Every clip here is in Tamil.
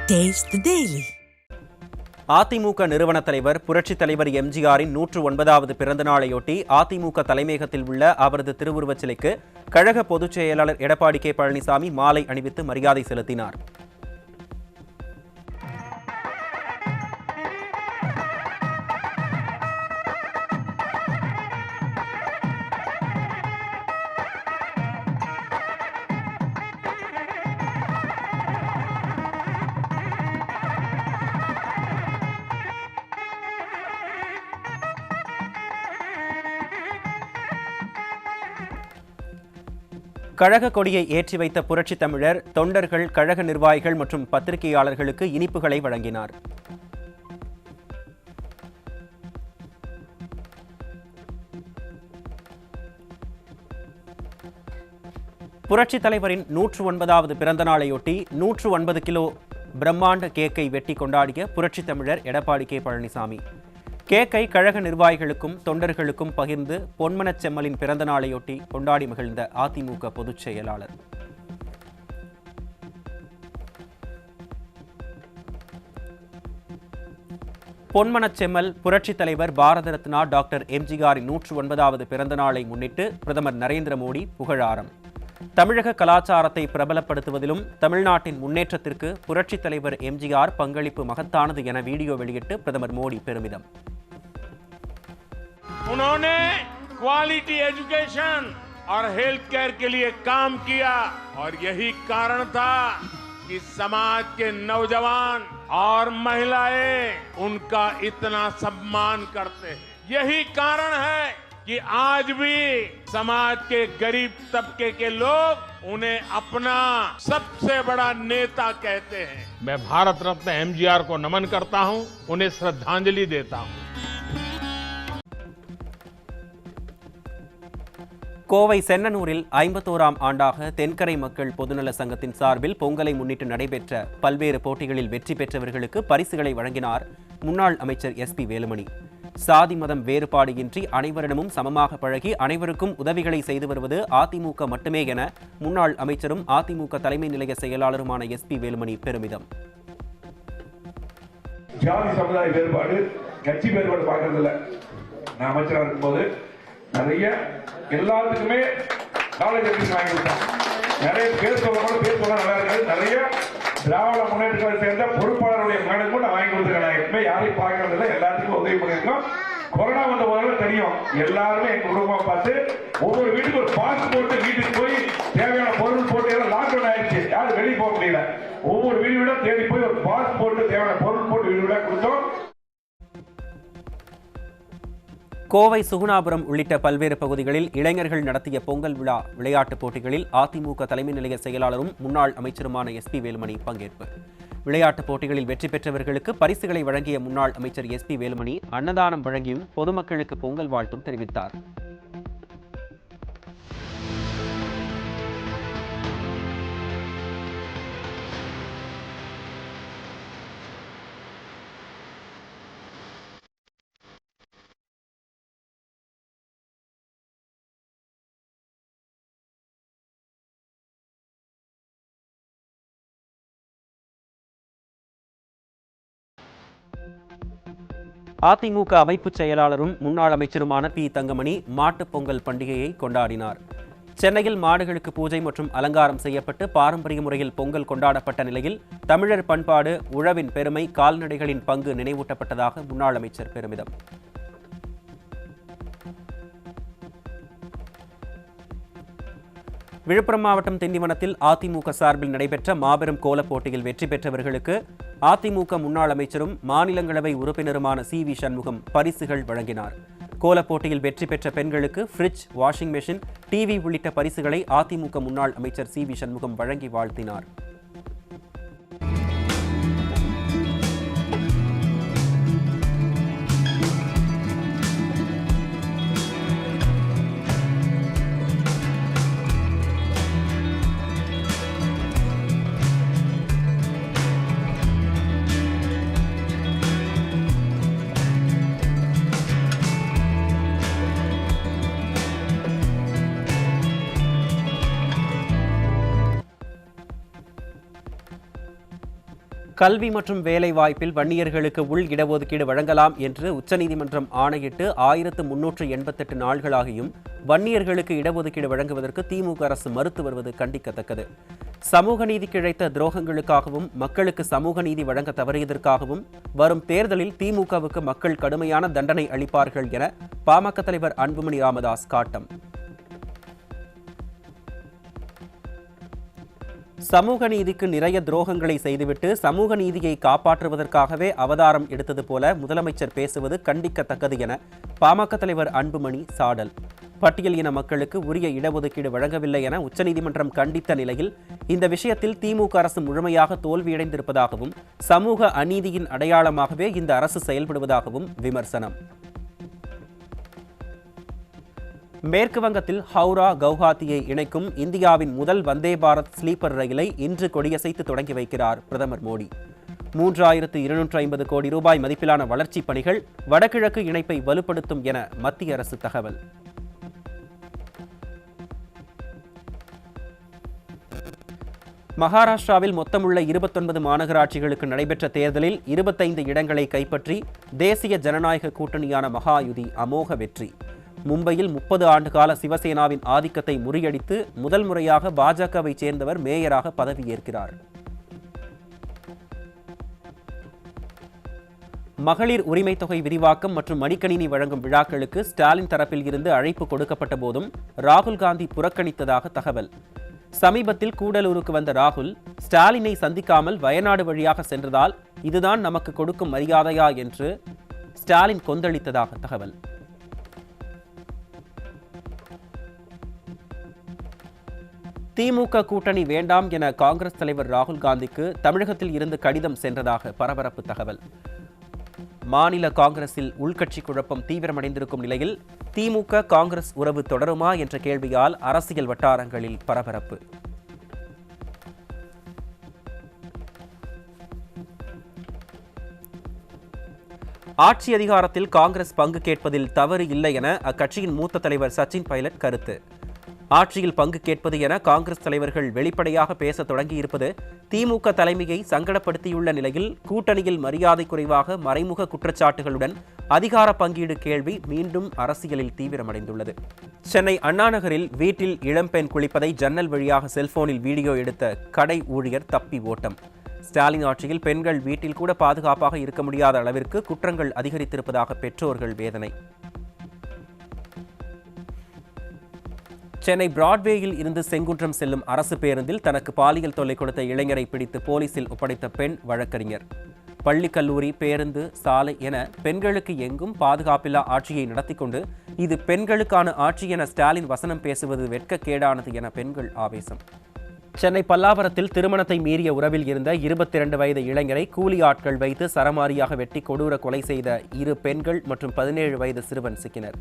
Taste the Daily. அதிமுக நிறுவன தலைவர் புரட்சித் தலைவர் எம்ஜிஆரின் 109வது பிறந்த நாளையொட்டி அதிமுக தலைமையகத்தில் உள்ள அவரது திருவுருவச் சிலைக்கு கழக பொதுச் செயலாளர் எடப்பாடி கே பழனிசாமி மாலை அணிவித்து மரியாதை செலுத்தினார். கழக கொடியை ஏற்றி வைத்த புரட்சித் தமிழர் தொண்டர்கள், கழக நிர்வாகிகள் மற்றும் பத்திரிகையாளர்களுக்கு இனிப்புகளை வழங்கினார். புரட்சித் தலைவரின் 109வது பிறந்த நாளையொட்டி 109 கிலோ பிரம்மாண்ட கேக்கை வெட்டி கொண்டாடிய புரட்சித் தமிழர் எடப்பாடி கே பழனிசாமி கேக்கை கழக நிர்வாகிகளுக்கும் தொண்டர்களுக்கும் பகிர்ந்து பொன்மனச் செம்மலின் பிறந்த நாளையொட்டி கொண்டாடி மகிழ்ந்த அதிமுக பொதுச் செயலாளர். பொன்மனச் செம்மல் புரட்சித் தலைவர் பாரத ரத்னா டாக்டர் எம்ஜிஆரின் 109வது பிறந்த நாளை முன்னிட்டு பிரதமர் நரேந்திர மோடி புகழாரம். தமிழக கலாச்சாரத்தை பிரபலப்படுத்துவதிலும் தமிழ்நாட்டின் முன்னேற்றத்திற்கு புரட்சித் தலைவர் எம்ஜிஆர் பங்களிப்பு மகத்தானது என வீடியோ வெளியிட்டு பிரதமர் மோடி பெருமிதம். उन्होंने क्वालिटी एजुकेशन और हेल्थ केयर के लिए काम किया और यही कारण था कि समाज के नौजवान और महिलाएं उनका इतना सम्मान करते हैं. यही कारण है कि आज भी समाज के गरीब तबके के लोग उन्हें अपना सबसे बड़ा नेता कहते हैं. मैं भारत रत्न एमजीआर को नमन करता हूं, उन्हें श्रद्धांजलि देता हूं. கோவை சென்னனூரில் 51ஆம் ஆண்டாக தென்கரை மக்கள் பொதுநல சங்கத்தின் சார்பில் பொங்கலை முன்னிட்டு நடைபெற்ற பல்வேறு போட்டிகளில் வெற்றி பெற்றவர்களுக்கு பரிசுகளை வழங்கினார் முன்னாள் அமைச்சர் SP வேலுமணி. சாதி மதம் வேறுபாடு இன்றி அனைவரிடமும் சமமாக பழகி அனைவருக்கும் உதவிகளை செய்து வருவது அதிமுக மட்டுமே என முன்னாள் அமைச்சரும் அதிமுக தலைமை நிலைய செயலாளருமான SP வேலுமணி பெருமிதம். ஜாதி சமுதாய வேறுபாடு கட்சி வேறுபாடு பார்க்கறதில்ல. நான் அமைச்சராக இருக்கும்போது நிறைய எல்லாத்துக்குமே நாலேஜ் வாங்கி கொடுத்தோம். நிறைய பேர் சொல்ல நல்லா இருக்காது. நிறைய திராவிட முன்னேற்ற சேர்ந்த பொறுப்பாளருடைய மேடமும் நான் வாங்கி கொடுத்துருக்கேன். எப்பவுமே யாரையும் பார்க்கறது இல்லை, எல்லாத்துக்கும் உதவி பண்ணியிருக்கோம். கொரோனா வந்த போது தெரியும், எல்லாருமே எங்க குடும்பம் பார்த்து ஒவ்வொரு வீட்டுக்கு ஒரு பாஸ் போட்டு வீட்டுக்கு போய் தேவையான பொருள் போட்டு எல்லாம் லாக்டவுன் ஆயிடுச்சு, யாரும் வெளியே போக முடியல. ஒவ்வொரு வீடு வீட தேடி போய் ஒரு பாஸ் போட்டு தேவையான பொருள் போட்டு வீடு வீட கொடுத்தோம். கோவை, சுகுணாபுரம் உள்ளிட்ட பல்வேறு பகுதிகளில் இளைஞர்கள் நடத்திய பொங்கல் விழா விளையாட்டுப் போட்டிகளில் அதிமுக தலைமை நிலைய செயலாளரும் முன்னாள் அமைச்சருமான SP வேலுமணி பங்கேற்பு. விளையாட்டுப் போட்டிகளில் வெற்றி பெற்றவர்களுக்கு பரிசுகளை வழங்கிய முன்னாள் அமைச்சர் SP வேலுமணி அன்னதானம் வழங்கியும் பொதுமக்களுக்கு பொங்கல் வாழ்த்தும் தெரிவித்தார். அதிமுக அமைப்புச் செயலாளரும் முன்னாள் அமைச்சருமான P. தங்கமணி மாட்டுப் பொங்கல் பண்டிகையை கொண்டாடினார். சென்னையில் மாடுகளுக்கு பூஜை மற்றும் அலங்காரம் செய்யப்பட்டு பாரம்பரிய முறையில் பொங்கல் கொண்டாடப்பட்ட நிலையில் தமிழர் பண்பாடு, உழவின் பெருமை, கால்நடைகளின் பங்கு நினைவூட்டப்பட்டதாக முன்னாள் அமைச்சர் பெருமிதம். விழுப்புரம் மாவட்டம் திண்டிவனத்தில் அதிமுக சார்பில் நடைபெற்ற மாபெரும் கோலப் போட்டியில் வெற்றி பெற்றவர்களுக்கு அதிமுக முன்னாள் அமைச்சரும் மாநிலங்களவை உறுப்பினருமான CV சண்முகம் பரிசுகள் வழங்கினார். கோலப் போட்டியில் வெற்றி பெற்ற பெண்களுக்கு ஃப்ரிட்ஜ், வாஷிங் மெஷின், டிவி உள்ளிட்ட பரிசுகளை அதிமுக முன்னாள் அமைச்சர் CV சண்முகம் வழங்கி வாழ்த்தினார். கல்வி மற்றும் வேலை வாய்ப்பில் வன்னியர்களுக்கு உள் இடஒதுக்கீடு வழங்கலாம் என்று உச்சநீதிமன்றம் ஆணையிட்டு 1388 நாள்களாகியும் வன்னியர்களுக்கு இடஒதுக்கீடு வழங்குவதற்கு திமுக அரசு மறுத்து வருவது கண்டிக்கத்தக்கது. சமூக நீதிக்கு இழைத்த துரோகங்களுக்காகவும் மக்களுக்கு சமூக நீதி வழங்க தவறியதற்காகவும் வரும் தேர்தலில் திமுகவுக்கு மக்கள் கடுமையான தண்டனை அளிப்பார்கள் என பாமக தலைவர் அன்புமணி ராமதாஸ் காட்டம். சமூக நீதிக்கு நிறைய துரோகங்களை செய்துவிட்டு சமூக நீதியை காப்பாற்றுவதற்காகவே அவதாரம் எடுத்தது போல முதலமைச்சர் பேசுவது கண்டிக்கத்தக்கது என பாமக தலைவர் அன்புமணி சாடல். பட்டியல் இன மக்களுக்கு உரிய இடஒதுக்கீடு வழங்கவில்லை என உச்சநீதிமன்றம் கண்டித்த நிலையில் இந்த விஷயத்தில் திமுக அரசு முழுமையாக தோல்வியடைந்திருப்பதாகவும் சமூக அநீதியின் அடையாளமாகவே இந்த அரசு செயல்படுவதாகவும் விமர்சனம். மேற்கு வங்கத்தில் ஹவுரா கவுஹாத்தியை இணைக்கும் இந்தியாவின் முதல் வந்தே பாரத் ஸ்லீப்பர் ரயிலை இன்று கொடியசைத்து தொடங்கி வைக்கிறார் பிரதமர் மோடி. 3250 கோடி ரூபாய் மதிப்பிலான வளர்ச்சிப் பணிகள் வடகிழக்கு இணைப்பை வலுப்படுத்தும் என மத்திய அரசு தகவல். மகாராஷ்டிராவில் மொத்தமுள்ள 29 மாநகராட்சிகளுக்கு நடைபெற்ற தேர்தலில் 25 இடங்களை கைப்பற்றி தேசிய ஜனநாயக கூட்டணியான மகாயுதி அமோக வெற்றி. மும்பையில் 30 ஆண்டுகால சிவசேனாவின் ஆதிக்கத்தை முறியடித்து முதல் முறையாக பாஜகவை சேர்ந்தவர் மேயராக பதவியேற்கிறார். மகளிர் உரிமை தொகை விரிவாக்கம் மற்றும் மடிக்கணினி வழங்கும் விழாக்களுக்கு ஸ்டாலின் தரப்பில் இருந்து அழைப்பு கொடுக்கப்பட்ட போதும் ராகுல் காந்தி புறக்கணித்ததாக தகவல். சமீபத்தில் கூடலூருக்கு வந்த ராகுல் ஸ்டாலினை சந்திக்காமல் வயநாடு வழியாக சென்றதால் இதுதான் நமக்கு கொடுக்கும் மரியாதையா என்று ஸ்டாலின் கொந்தளித்ததாக தகவல். திமுக கூட்டணி வேண்டாம் என காங்கிரஸ் தலைவர் ராகுல் காந்திக்கு தமிழகத்தில் இருந்து கடிதம் சென்றதாக பரபரப்பு தகவல். மாநில காங்கிரஸில் உள்கட்சி குழப்பம் தீவிரமடைந்திருக்கும் நிலையில் திமுக காங்கிரஸ் உறவு தொடருமா என்ற கேள்வியால் அரசியல் வட்டாரங்களில் பரபரப்பு. ஆட்சி அதிகாரத்தில் காங்கிரஸ் பங்கு கேட்பதில் தவறு இல்லை என அக்கட்சியின் மூத்த தலைவர் சச்சின் பைலட் கருத்து. ஆட்சியில் பங்கு கேட்பது என காங்கிரஸ் தலைவர்கள் வெளிப்படையாக பேச தொடங்கியிருப்பது திமுக தலைமையை சங்கடப்படுத்தியுள்ள நிலையில் கூட்டணியில் மரியாதை குறைவாக மறைமுக குற்றச்சாட்டுகளுடன் அதிகார பங்கீடு கேள்வி மீண்டும் அரசியலில் தீவிரமடைந்துள்ளது. சென்னை அண்ணாநகரில் வீட்டில் இளம்பெண் குளிப்பதை ஜன்னல் வழியாக செல்போனில் வீடியோ எடுத்த கடை ஊழியர் தப்பி ஓட்டம். ஸ்டாலின் ஆட்சியில் பெண்கள் வீட்டில் கூட பாதுகாப்பாக இருக்க முடியாத அளவிற்கு குற்றங்கள் அதிகரித்திருப்பதாக பெற்றோர்கள் வேதனை. சென்னை பிராட்வேயில் இருந்து செங்குன்றம் செல்லும் அரசு பேருந்தில் தனக்கு பாலியல் தொல்லை கொடுத்த இளைஞரை பிடித்து போலீசில் ஒப்படைத்த பெண் வழக்கறிஞர். பள்ளி, கல்லூரி, பேருந்து, சாலை என பெண்களுக்கு எங்கும் பாதுகாப்பில்லா ஆட்சியை நடத்தி கொண்டு இது பெண்களுக்கான ஆட்சி என ஸ்டாலின் வசனம் பேசுவது வெட்கக்கேடானது என பெண்கள் ஆவேசம். சென்னை பல்லாவரத்தில் திருமணத்தை மீறிய உறவில் இருந்த 22 வயது இளைஞரை கூலி ஆட்கள் வைத்து சரமாரியாக வெட்டி கொடூர கொலை செய்த 2 பெண்கள் மற்றும் 17 வயது சிறுவன் சிக்கினர்.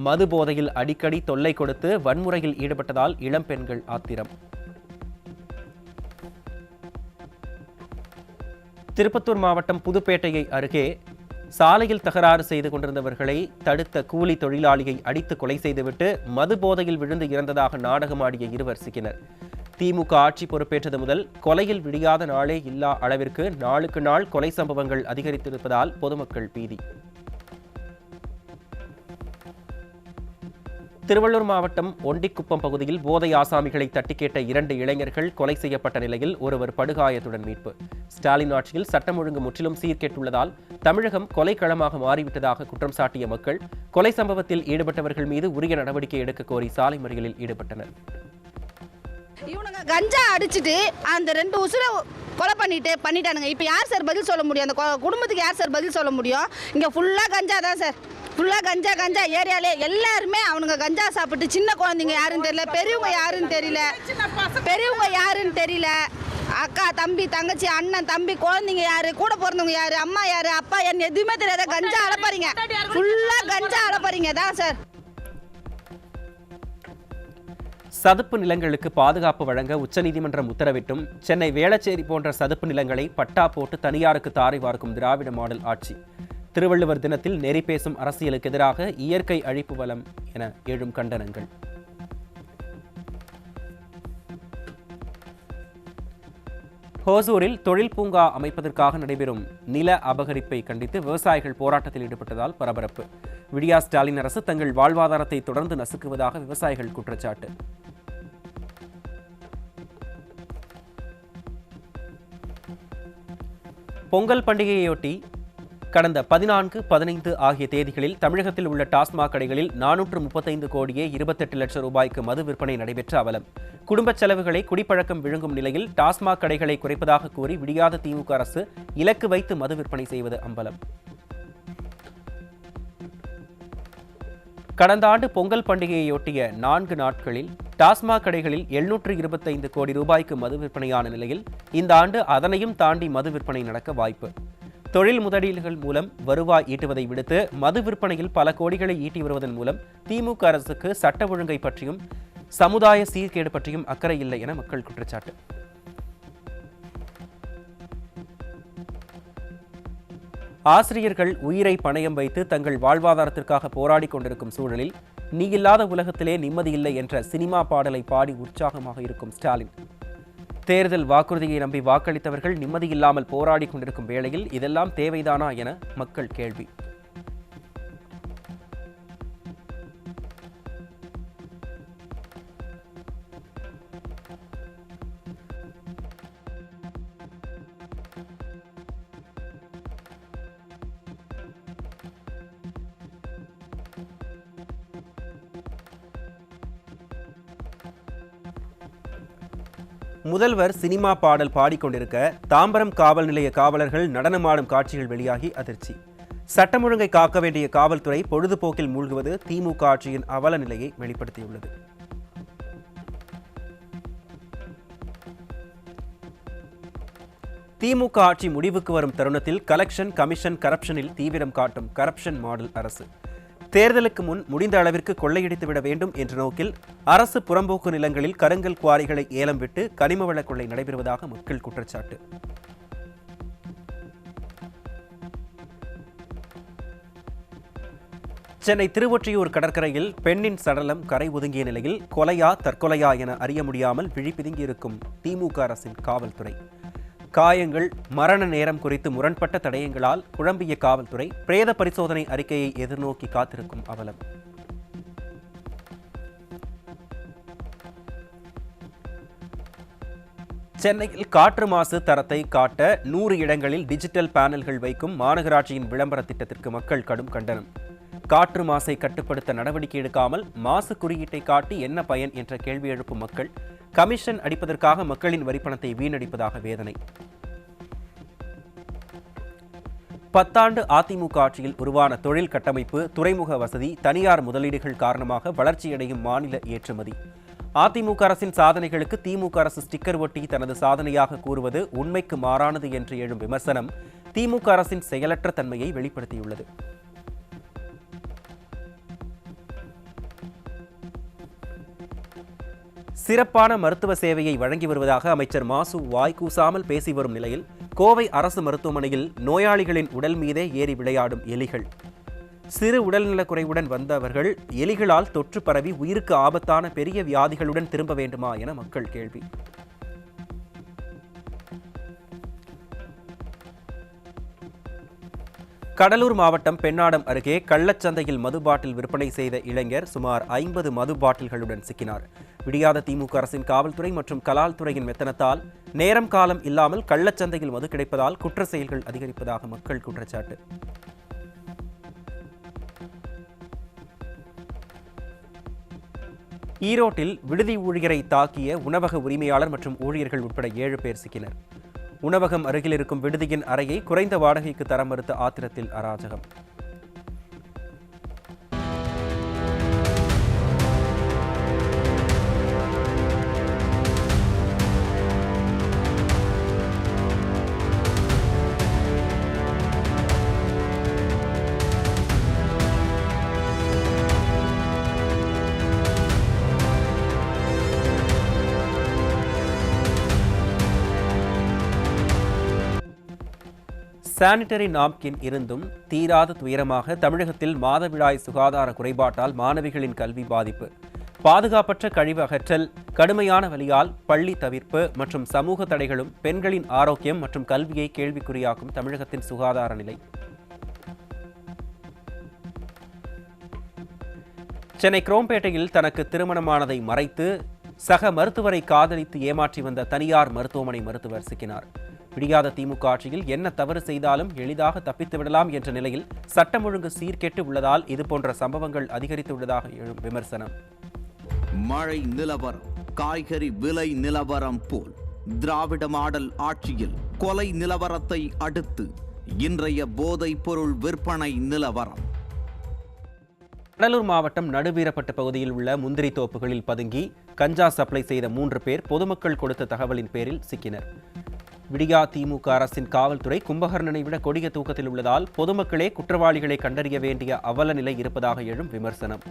மது போதையில் அடிக்கடி தொல்லை கொடுத்து வன்முறையில் ஈடுபட்டதால் இளம் பெண்கள் ஆத்திரம். திருப்பத்தூர் மாவட்டம் புதுப்பேட்டையை அருகே சாலையில் தகராறு செய்து கொண்டிருந்தவர்களை தடுத்த கூலி தொழிலாளியை அடித்து கொலை செய்துவிட்டு மது போதையில் விழுந்து இறந்ததாக நாடகமாடிய 2 சிக்கினர். திமுக ஆட்சி பொறுப்பேற்றது முதல் கொலையில் விடியாத நாளே இல்லா அளவிற்கு நாளுக்கு நாள் கொலை சம்பவங்கள் அதிகரித்திருப்பதால் பொதுமக்கள் பீதி. திருவள்ளூர் மாவட்டம் ஒண்டிக்குப்பம் பகுதியில் போதை ஆசாமிகளை தட்டி கேட்ட 2 இளைஞர்கள் கொலை செய்யப்பட்ட நிலையில் ஒருவர் படுகாயத்துடன் மீட்பு. ஸ்டாலின் ஆட்சியில் சட்டம் ஒழுங்கு முற்றிலும் சீர்கெட்டுள்ளதால் தமிழகம் கொலைக்களமாக மாறிவிட்டதாக குற்றம் சாட்டிய மக்கள் கொலை சம்பவத்தில் ஈடுபட்டவர்கள் மீது உரிய நடவடிக்கை எடுக்க கோரி சாலை மறியலில் ஈடுபட்டனர். இவனுங்க கஞ்சா அடிச்சுட்டு அந்த 2 உசுரை கொலை பண்ணிட்டானுங்க. இப்போ யார் சார் பதில் சொல்ல முடியும்? அந்த குடும்பத்துக்கு யார் சார் பதில் சொல்ல முடியும்? இங்கே ஃபுல்லாக கஞ்சா தான் சார், ஃபுல்லாக கஞ்சா ஏரியாலே எல்லாருமே அவனுங்க கஞ்சா சாப்பிட்டு சின்ன குழந்தைங்க யாருன்னு தெரியல, பெரியவங்க யாருன்னு தெரியல, அக்கா, தம்பி, தங்கச்சி, அண்ணன், தம்பி, குழந்தைங்க யாரு, கூட பிறந்தவங்க யாரு, அம்மா யாரு, அப்பா என்ன எதுவுமே தெரியாத கஞ்சா அளப்பறீங்க, ஃபுல்லாக கஞ்சா அளப்பறீங்க தான் சார். சதுப்பு நிலங்களுக்கு பாதுகாப்பு வழங்க உச்சநீதிமன்றம் உத்தரவிட்டும் சென்னை வேளச்சேரி போன்ற சதுப்பு நிலங்களை பட்டா போட்டு தனியாருக்கு தாரை வார்க்கும் திராவிட மாடல் ஆட்சி. திருவள்ளுவர் தினத்தில் நெறி பேசும் அரசியலுக்கு எதிராக இயற்கை அழிப்பு வலம் என எழும் கண்டனங்கள். ஹோசூரில் தொழில் பூங்கா அமைப்பதற்காக நடைபெறும் நில அபகரிப்பை கண்டித்து விவசாயிகள் போராட்டத்தில் ஈடுபட்டதால் பரபரப்பு. விடியா ஸ்டாலின் அரசு தங்கள் வாழ்வாதாரத்தை தொடர்ந்து நசுக்குவதாக விவசாயிகள் குற்றச்சாட்டு. பொங்கல் பண்டிகையையொட்டி கடந்த 14, 15 ஆகிய தேதிகளில் தமிழகத்தில் உள்ள டாஸ்மாக் கடைகளில் 435 கோடியே 28 லட்சம் ரூபாய்க்கு மது விற்பனை நடைபெற்ற அவலம். குடும்ப செலவுகளை குடிப்பழக்கம் விழுங்கும் நிலையில் டாஸ்மாக் கடைகளை குறைப்பதாக கூறி விடியாத திமுக அரசு இலக்கு வைத்து மது விற்பனை செய்வது அம்பலம். கடந்த ஆண்டு பொங்கல் பண்டிகையையொட்டிய 4 நாட்களில் டாஸ்மாக் கடைகளில் 725 கோடி ரூபாய்க்கு மது விற்பனையான நிலையில் இந்த ஆண்டு அதனையும் தாண்டி மது விற்பனை நடக்க வாய்ப்பு. தொழில் முதலீடுகள் மூலம் வருவாய் ஈட்டுவதை விடுத்து மது விற்பனையில் பல கோடிகளை ஈட்டி வருவதன் மூலம் திமுக அரசுக்கு சட்ட ஒழுங்கை பற்றியும் சமுதாய சீர்கேடு பற்றியும் அக்கறை இல்லை என மக்கள் குற்றச்சாட்டு. ஆசிரியர்கள் உயிரை பணயம் வைத்து தங்கள் வாழ்வாதாரத்திற்காக போராடி கொண்டிருக்கும் சூழலில் நீ இல்லாத உலகத்திலே நிம்மதியில்லை என்ற சினிமா பாடலை பாடி உற்சாகமாக இருக்கும் ஸ்டாலின். தேர்தல் வாக்குறுதியை நம்பி வாக்களித்தவர்கள் நிம்மதியில்லாமல் போராடி கொண்டிருக்கும் வேளையில் இதெல்லாம் தேவைதானா என மக்கள் கேள்வி. முதல்வர் சினிமா பாடல் பாடிக்கொண்டிருக்க தாம்பரம் காவல் நிலைய காவலர்கள் நடனமாடும் காட்சிகள் வெளியாகி அதிர்ச்சி. சட்டம் ஒழுங்கை காக்க வேண்டிய காவல்துறை பொழுதுபோக்கில் மூழ்குவது திமுக ஆட்சியின் அவல நிலையை வெளிப்படுத்தியுள்ளது. திமுக ஆட்சி முடிவுக்கு வரும் தருணத்தில் கலெக்ஷன் கமிஷன் கரப்ஷனில் தீவிரம் காட்டும் கரப்ஷன் மாடல் அரசு. தேர்தலுக்கு முன் முடிந்த அளவிற்கு கொள்ளையடித்துவிட வேண்டும் என்ற நோக்கில் அரசு புறம்போக்கு நிலங்களில் கருங்கல் குவாரிகளை ஏலம் விட்டு கனிம வள கொள்ளை நடைபெறுவதாக மக்கள் குற்றச்சாட்டு. சென்னை திருவொற்றியூர் கடற்கரையில் பெண்ணின் சடலம் கரை ஒதுங்கிய நிலையில் கொலையா தற்கொலையா என அறிய முடியாமல் விழிபிதுங்கியிருக்கும் திமுக அரசின் காவல்துறை. காயங்கள், மரண நேரம் குறித்து முரண்பட்ட தடயங்களால் குழம்பிய காவல்துறை பிரேத பரிசோதனை அறிக்கையை எதிர்நோக்கி காத்திருக்கும் அவலம். சென்னையில் காற்று மாசு தரத்தை காட்ட 100 இடங்களில் டிஜிட்டல் பேனல்கள் வைக்கும் மாநகராட்சியின் விளம்பர திட்டத்திற்கு மக்கள் கடும் கண்டனம். காற்று மாசை கட்டுப்படுத்த நடவடிக்கை எடுக்காமல் மாசு குறியீட்டை காட்டி என்ன பயன் என்ற கேள்வி எழுப்பும் மக்கள் கமிஷன் அடிப்பதற்காக மக்களின் வரிப்பணத்தை வீணடிப்பதாக வேதனை. 10 ஆண்டு அதிமுக ஆட்சியில் உருவான தொழில் கட்டமைப்பு, துறைமுக வசதி, தனியார் முதலீடுகள் காரணமாக வளர்ச்சியடையும் மாநில ஏற்றுமதி. அதிமுக அரசின் சாதனைகளுக்கு திமுக அரசு ஸ்டிக்கர் ஒட்டி தனது சாதனையாக கூறுவது உண்மைக்கு மாறானது என்று எழும் விமர்சனம் திமுக அரசின் செயலற்ற தன்மையை வெளிப்படுத்தியுள்ளது. சிறப்பான மருத்துவ சேவையை வழங்கி வருவதாக அமைச்சர் மாசு வாய்க்கூசாமல் பேசி வரும் நிலையில் கோவை அரசு மருத்துவமனையில் நோயாளிகளின் உடல் மீதே ஏறி விளையாடும் எலிகள். சிறு உடல்நலக்குறைவுடன் வந்தவர்கள் எலிகளால் தொற்று பரவி உயிருக்கு ஆபத்தான பெரிய வியாதிகளுடன் திரும்ப வேண்டுமா என மக்கள் கேள்வி. கடலூர் மாவட்டம் பெண்ணாடம் அருகே கள்ளச்சந்தையில் மது பாட்டில் விற்பனை செய்த இளைஞர் சுமார் 50 மது பாட்டில்களுடன் சிக்கினார். விடியாத திமுக அரசின் காவல்துறை மற்றும் கலால் துறையின் மெத்தனத்தால் நேரம் காலம் இல்லாமல் கள்ளச்சந்தையில் மது கிடைப்பதால் குற்ற செயல்கள் அதிகரிப்பதாக மக்கள் குற்றச்சாட்டு. ஈரோட்டில் விடுதி ஊழியரை தாக்கிய உணவக உரிமையாளர் மற்றும் ஊழியர்கள் உட்பட 7 பேர் சிக்கினர். உணவகம் அருகில் இருக்கும் விடுதியின் அறையை குறைந்த வாடகைக்கு தர மறுத்த ஆத்திரத்தில் அராஜகம். சானிட்டரி நாப்கின் இருந்தும் தீராத துயரமாக தமிழகத்தில் மாதவிடாய் சுகாதார குறைபாட்டால் மாணவிகளின் கல்வி பாதிப்பு. பாதுகாப்பற்ற கழிவு அகற்றல், கடுமையான வலியால் பள்ளி தவிர்ப்பு மற்றும் சமூக தடைகளும் பெண்களின் ஆரோக்கியம் மற்றும் கல்வியை கேள்விக்குறியாக்கும் தமிழகத்தின் சுகாதார நிலை. சென்னை குரோம்பேட்டையில் தனக்கு திருமணமானதை மறைத்து சக மருத்துவரை காதலித்து ஏமாற்றி வந்த தனியார் மருத்துவமனை மருத்துவர் சிக்கினார். விடியாத திமுக ஆட்சியில் என்ன தவறு செய்தாலும் எளிதாக தப்பித்து விடலாம் என்ற நிலையில் சட்டம் ஒழுங்கு சீர்கெட்டு உள்ளதால் இதுபோன்ற சம்பவங்கள் அதிகரித்துள்ளதாக எழும் விமர்சனம். மழை நிலவரம், காய்கறி விலை நிலவரம் போல் திராவிட மாடல் ஆட்சியில் கொலை நிலவரத்தை அடுத்து இன்றைய போதைப் பொருள் விற்பனை நிலவரம். கடலூர் மாவட்டம் நடுவீரப்பட்டு பகுதியில் உள்ள முந்திரி தோப்புகளில் பதுங்கி கஞ்சா சப்ளை செய்த 3 பேர் பொதுமக்கள் கொடுத்த தகவலின் பேரில் சிக்கினர். விடியா திமுக அரசின் காவல்துறை கும்பகர்ணனை விட கொடிய தூக்கத்தில் உள்ளதால் பொதுமக்களே குற்றவாளிகளை கண்டறிய வேண்டிய அவல நிலை இருப்பதாக எழும் விமர்சனம்.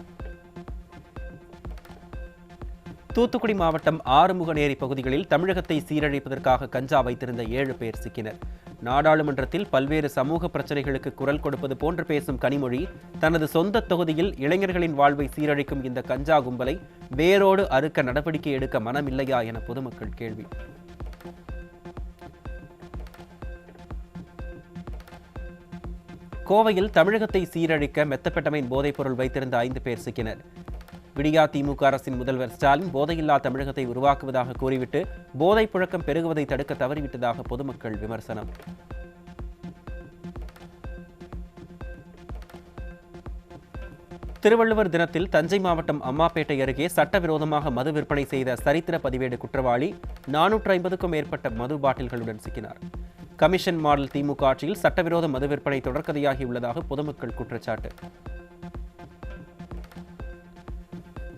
தூத்துக்குடி மாவட்டம் ஆறுமுகநேரி பகுதிகளில் தமிழகத்தை சீரழிப்பதற்காக கஞ்சா வைத்திருந்த 7 பேர் சிக்கினர். நாடாளுமன்றத்தில் பல்வேறு சமூக பிரச்சனைகளுக்கு குரல் கொடுப்பது போன்று பேசும் கனிமொழி தனது சொந்த தொகுதியில் இளைஞர்களின் வாழ்வை சீரழிக்கும் இந்த கஞ்சா கும்பலை வேரோடு அறுக்க நடவடிக்கை எடுக்க மனமில்லையா என பொதுமக்கள் கேள்வி. கோவையில் தமிழகத்தை சீரழிக்க மெத்தப்பெட்டமைன் போதைப்பொருள் வைத்திருந்த 5 பேர் சிக்கினர். விடியா திமுக அரசின் முதல்வர் ஸ்டாலின் போதையில்லா தமிழகத்தை உருவாக்குவதாக கூறிவிட்டு போதைப் புழக்கம் பெருகுவதை தடுக்க தவறிவிட்டதாக பொதுமக்கள் விமர்சனம். திருவள்ளுவர் தினத்தில் தஞ்சை மாவட்டம் அம்மாப்பேட்டை அருகே சட்டவிரோதமாக மது விற்பனை செய்த சரித்திர பதிவேடு குற்றவாளி 450க்கும் மேற்பட்ட மது பாட்டில்களுடன் சிக்கினார். கமிஷன் மாடல் திமுக ஆட்சியில் சட்டவிரோத மது விற்பனை தொடர்கதையாகியுள்ளதாக பொதுமக்கள் குற்றச்சாட்டு.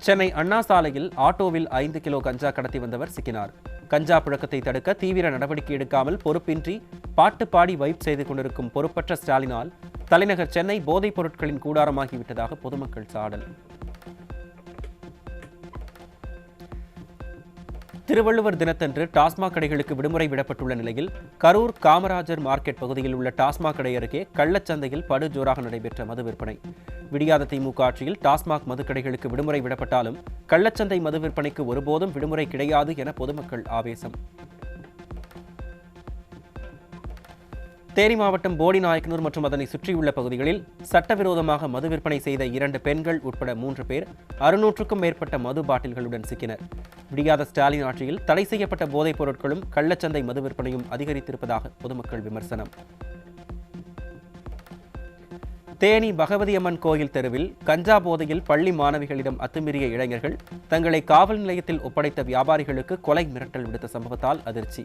சென்னை அண்ணா சாலையில் ஆட்டோவில் 5 கிலோ கஞ்சா கடத்தி வந்தவர் சிக்கினார். கஞ்சா புழக்கத்தை தடுக்க தீவிர நடவடிக்கை எடுக்காமல் பொறுப்பின்றி பாட்டு பாடி வைப் செய்து கொண்டிருக்கும் பொறுப்பற்ற ஸ்டாலினால் தலைநகர் சென்னை போதைப் பொருட்களின் கூடாரமாகிவிட்டதாக பொதுமக்கள் சாடல். திருவள்ளுவர் தினத்தன்று டாஸ்மாக் கடைகளுக்கு விடுமுறை விடப்பட்டுள்ள நிலையில் கரூர் காமராஜர் மார்க்கெட் பகுதியில் உள்ள டாஸ்மாக் கடை அருகே கள்ளச்சந்தையில் படுஜோராக நடைபெற்ற மது விற்பனை. விடியாத திமுக ஆட்சியில் டாஸ்மாக் மதுக்கடைகளுக்கு விடுமுறை விடப்பட்டாலும் கள்ளச்சந்தை மது விற்பனைக்கு ஒருபோதும் விடுமுறை கிடையாது என பொதுமக்கள் ஆவேசம். தேனி மாவட்டம் போடிநாயக்கனூர் மற்றும் அதனை சுற்றியுள்ள பகுதிகளில் சட்டவிரோதமாக மது விற்பனை செய்த 2 பெண்கள் உட்பட 3 பேர் 600க்கும் மேற்பட்ட மது பாட்டில்களுடன் சிக்கினர். விடியாத ஸ்டாலின் ஆட்சியில் தடை செய்யப்பட்ட போதைப் பொருட்களும் கள்ளச்சந்தை மது விற்பனையும் அதிகரித்திருப்பதாக பொதுமக்கள் விமர்சனம். தேனி பகவதி அம்மன் கோயில் தெருவில் கஞ்சா போதையில் பள்ளி மாணவிகளிடம் அத்துமீறிய இளைஞர்கள் தங்களை காவல் நிலையத்தில் ஒப்படைத்த வியாபாரிகளுக்கு கொலை மிரட்டல் விடுத்த சம்பவத்தால் அதிர்ச்சி.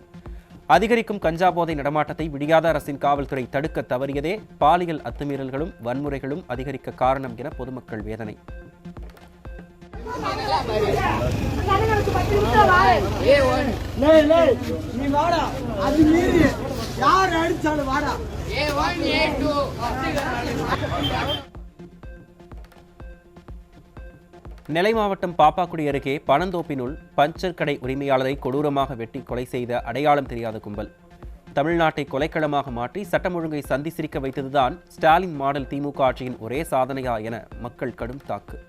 அதிகரிக்கும் கஞ்சா போதை நடமாட்டத்தை விடியாத அரசின் காவல்துறை தடுக்க தவறியதே பாலியல் அத்துமீறல்களும் வன்முறைகளும் அதிகரிக்க காரணம் என பொதுமக்கள் வேதனை. நெல்லை மாவட்டம் பாப்பாக்குடி அருகே பனந்தோப்பினுள் பஞ்சர் கடை உரிமையாளரை கொடூரமாக வெட்டி கொலை செய்த அடையாளம் தெரியாத கும்பல். தமிழ்நாட்டை கொலைக்களமாக மாற்றி சட்டம் ஒழுங்கை சந்தி சிரிக்க வைத்ததுதான் ஸ்டாலின் மாடல் திமுக ஆட்சியின் ஒரே சாதனையா என மக்கள் கடும் தாக்கு.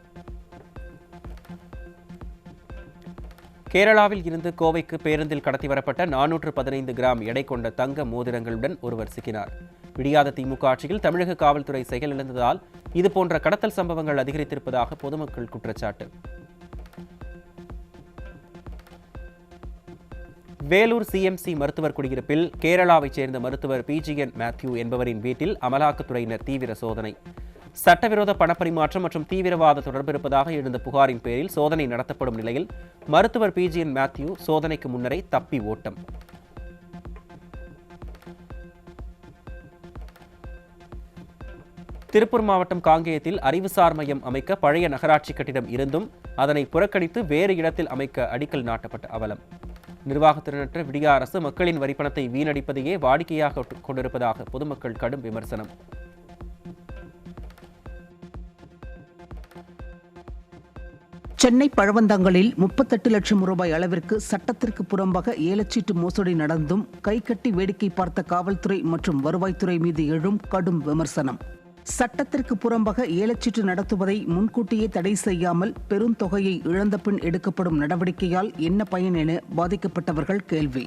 கேரளாவில் இருந்து கோவைக்கு பேருந்தில் கடத்தி வரப்பட்ட 415 கிராம் எடை கொண்ட தங்க மோதிரங்களுடன் ஒருவர் சிக்கினார். விடியாத திமுக ஆட்சியில் தமிழக காவல்துறை செயலிழந்ததால் இதுபோன்ற கடத்தல் சம்பவங்கள் அதிகரித்திருப்பதாக பொதுமக்கள் குற்றச்சாட்டு. வேலூர் சிஎம்சி மருத்துவர் குடியிருப்பில் கேரளாவைச் சேர்ந்த மருத்துவர் பிஜிஎன் மேத்யூ என்பவரின் வீட்டில் அமலாக்கத்துறையினர் தீவிர சோதனை. சட்டவிரோத பணப்பரிமாற்றம் மற்றும் தீவிரவாத தொடர்பு இருப்பதாக எழுந்த புகாரின் பேரில் சோதனை நடத்தப்படும் நிலையில் மருத்துவர் பிஜிஎன் மேத்யூ சோதனைக்கு முன்னரே தப்பி ஓட்டம். திருப்பூர் மாவட்டம் காங்கேயத்தில் அறிவுசார் மையம் அமைக்க பழைய நகராட்சி கட்டிடம் இருந்தும் அதனை புறக்கணித்து வேறு இடத்தில் அமைக்க அடிக்கல் நாட்டப்பட்ட அவலம். நிர்வாகத்திறனற்ற விடியா அரசு மக்களின் வரிப்பணத்தை வீணடிப்பதையே வாடிக்கையாக கொண்டிருப்பதாக பொதுமக்கள் கடும் விமர்சனம். சென்னை பழவந்தாங்கலில் 38 லட்சம் ரூபாய் அளவிற்கு சட்டத்திற்கு புறம்பாக ஏலச்சீட்டு மோசடி நடந்தும் கைகட்டி வேடிக்கை பார்த்த காவல்துறை மற்றும் வருவாய்த்துறை மீது எழும் கடும் விமர்சனம். சட்டத்திற்கு புறம்பாக ஏலச்சீட்டு நடத்துவதை முன்கூட்டியே தடை செய்யாமல் பெருந்தொகையை இழந்த பின் எடுக்கப்படும் நடவடிக்கையால் என்ன பயன் என பாதிக்கப்பட்டவர்கள் கேள்வி.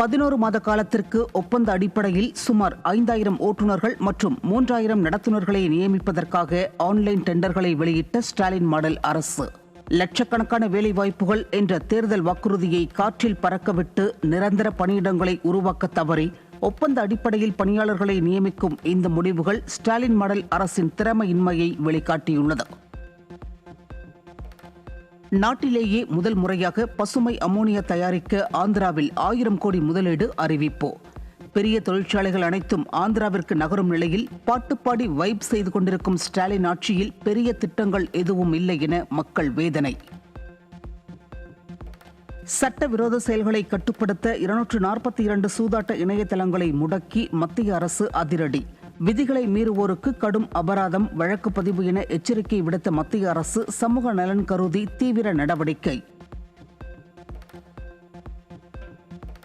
11 மாத காலத்திற்கு ஒப்பந்த அடிப்படையில் சுமார் 5000 ஓட்டுநர்கள் மற்றும் 3000 நடத்துனர்களை நியமிப்பதற்காக ஆன்லைன் டெண்டர்களை வெளியிட்ட ஸ்டாலின் மாடல் அரசு லட்சக்கணக்கான வேலைவாய்ப்புகள் என்ற தேர்தல் வாக்குறுதியை காற்றில் பறக்கவிட்டு நிரந்தர பணியிடங்களை உருவாக்க தவறி ஒப்பந்த அடிப்படையில் பணியாளர்களை நியமிக்கும் இந்த முடிவுகள் ஸ்டாலின் மாடல் அரசின் திறமையின்மையை வெளிக்காட்டியுள்ளது. நாட்டிலேயே முதல் முறையாக பசுமை அமோனியா தயாரிக்க ஆந்திராவில் 1000 கோடி முதலீடு அறிவிப்பு. பெரிய தொழிற்சாலைகள் அனைத்தும் ஆந்திராவிற்கு நகரும் நிலையில் பாட்டுப்பாடி வைப் செய்து கொண்டிருக்கும் ஸ்டாலின் ஆட்சியில் பெரிய திட்டங்கள் எதுவும் இல்லை என மக்கள் வேதனை. சட்டவிரோத செயல்களை கட்டுப்படுத்த 242 சூதாட்ட இணையதளங்களை முடக்கி மத்திய அரசு அதிரடி. விதிகளை மீறுவோருக்கு கடும் அபராதம், வழக்கு பதிவு என எச்சரிக்கை விடுத்த மத்திய அரசு சமூக நலன் கருதி தீவிர நடவடிக்கை.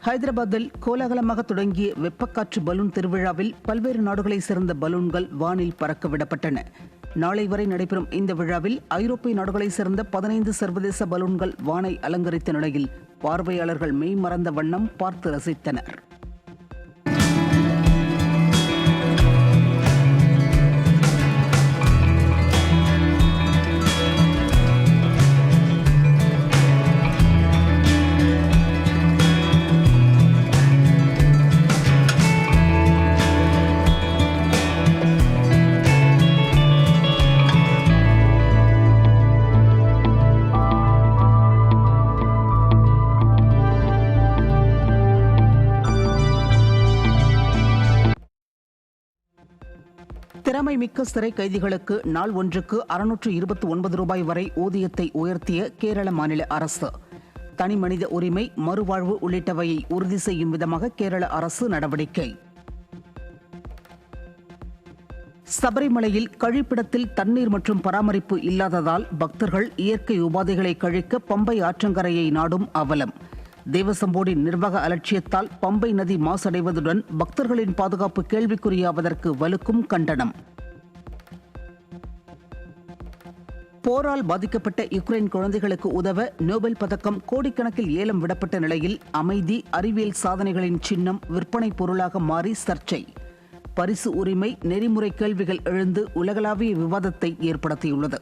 ஹைதராபாத்தில் கோலாகலமாக தொடங்கிய வெப்பக்காற்று பலூன் திருவிழாவில் பல்வேறு நாடுகளைச் சேர்ந்த பலூன்கள் வானில் பறக்க விடப்பட்டன. நாளை வரை நடைபெறும் இந்த விழாவில் ஐரோப்பிய நாடுகளைச் சேர்ந்த 15 சர்வதேச பலூன்கள் வானை அலங்கரித்த நிலையில் பார்வையாளர்கள் மெய்மறந்த வண்ணம் பார்த்து ரசித்தனர். திறமை மிக்க சிறை கைதிகளுக்கு நாள் ஒன்றுக்கு 629 ரூபாய் வரை ஊதியத்தை உயர்த்திய கேரள மாநில அரசு. தனி மனித உரிமை, மறுவாழ்வு உள்ளிட்டவையை உறுதி செய்யும் விதமாக கேரள அரசு நடவடிக்கை. சபரிமலையில் கழிப்பிடத்தில் தண்ணீர் மற்றும் பராமரிப்பு இல்லாததால் பக்தர்கள் இயற்கை உபாதைகளை கழிக்க பம்பை ஆற்றங்கரையை நாடும் அவலம். தேவசம் போர்டின் நிர்வாக அலட்சியத்தால் பம்பை நதி மாசடைவதுடன் பக்தர்களின் பாதுகாப்பு கேள்விக்குறியாவதற்கு வலுக்கும் கண்டனம். போரால் பாதிக்கப்பட்ட யுக்ரைன் குழந்தைகளுக்கு உதவ நோபல் பதக்கம் கோடிக்கணக்கில் ஏலம் விடப்பட்ட நிலையில் அமைதி, அறிவியல் சாதனைகளின் சின்னம் விற்பனை பொருளாக மாறி சர்ச்சை. பரிசு உரிமை, நெறிமுறை கேள்விகள் எழுந்து உலகளாவிய விவாதத்தை ஏற்படுத்தியுள்ளது.